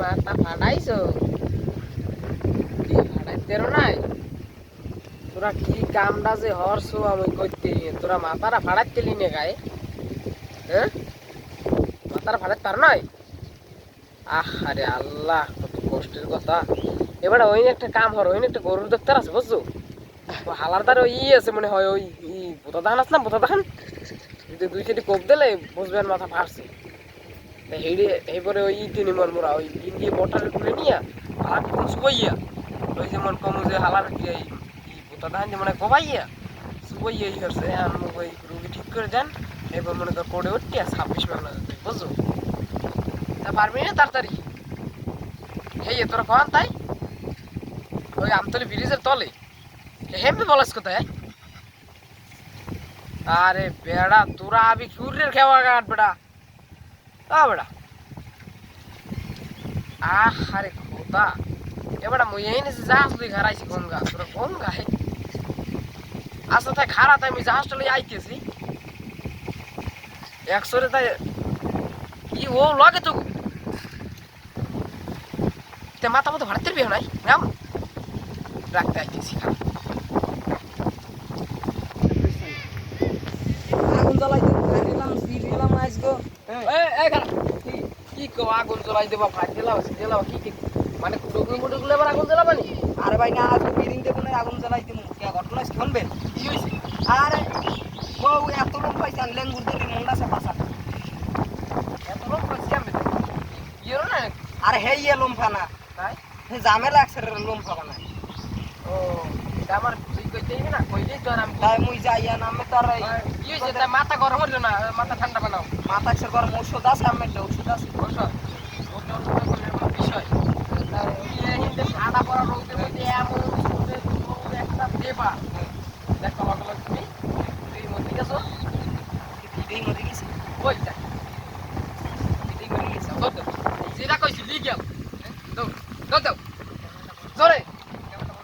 মাথা ফাটাইছো কি ফাটাইতেরো নাই তোরা কি কামটা যে হরছো আমি করতে তোরা মাথাটা ফাটাইতেলি নে গায়ে হ্যাঁ মাথাটা ফাটাইতে পারো নাই আরে আল্লাহ কত কষ্টের কথা এবারে ওই একটা কাম হর ওই একটা গরুর দপ্তর আছে বুঝছো হালার দ্বারা ওই আছে মনে হয় ওই বোতা ধান আছে না বোতা ধান যদি দুই চারটি কোপ দিলে বুঝবেন মাথা ফাটছে হেড়ে এবারে ওই ইটিনি মন মোরা ওই দিন দিয়ে বটারে তুলে নিয়ে আর শুবাইয়া ওই যেমন কমু যে হালার এই বোতা ধান যে মানে কোবাইয়া শুবাইয়া এই করছে আমি ওই রুগী ঠিক করে দেন এবার মনে কর পড়ে উঠতে 26 মাস লাগে বুঝছো তা পারবি না তাড়াতাড়ি এই তোরা কন তাই ওই আমতলি ব্রিজের তলে হেমে বলাস কোথায় আরে বেড়া তোরা আবি কুরের খেওয়া কাট বেড়া বেড়া আরে খোদা এবারে মুই এই নিছি জাহাজ লই ঘাড়াইছি গঙ্গা তোরা গঙ্গা হে আচ্ছা তাই খারা তাই আমি জাহাজটা লই আইতেছি একশোরে তাই কি ও লাগে তো তে মাথা মতো ভাড়াতে বিয়ে নাই নাম রাখতে আইতেছি আগুন জ্বালাইতে গেলাম সিট গেলাম আজকে কি কো আগুন জ্বলাই দেবা ভাই জ্বালাবা কি মানে কুটুকুলো এবার আগুন জ্বালাবানি আরে ভাই না আজকে বিল্ডিং তে কোনো আগুন জ্বালাইতে কে ঘটনা শুনবেন কি হইছে আরে বউ এত লোক পয়সা আনলেন গুড়তে মন্ডা সে পাসা এত লোক কইছি আমি কি হলো না আরে হে ইয়ে লম্ফা না তাই হে ঝামেলা আছে রে লম্ফা বানা ও এটা আমার তুই কইতেই না কইলেই তো আমি তাই মুই যাইয়া নামে তোর কি হইছে তাই মাথা গরম হলো না মাথা ঠান্ডা বানাও মাথা সে গরম ওষুধ আছে আমি একটা ওষুধ আছে বিষয় হিন্দে ঠান্ডা পড়া রোগের মধ্যে এমন একটা দেবা দেখো আমার তুমি তুই মধ্যে গেছো ভিডিও মরে গেছে ওই দেখ ভিডিও মরে গেছে যেটা কইছি লিগেল দাও দাও দাও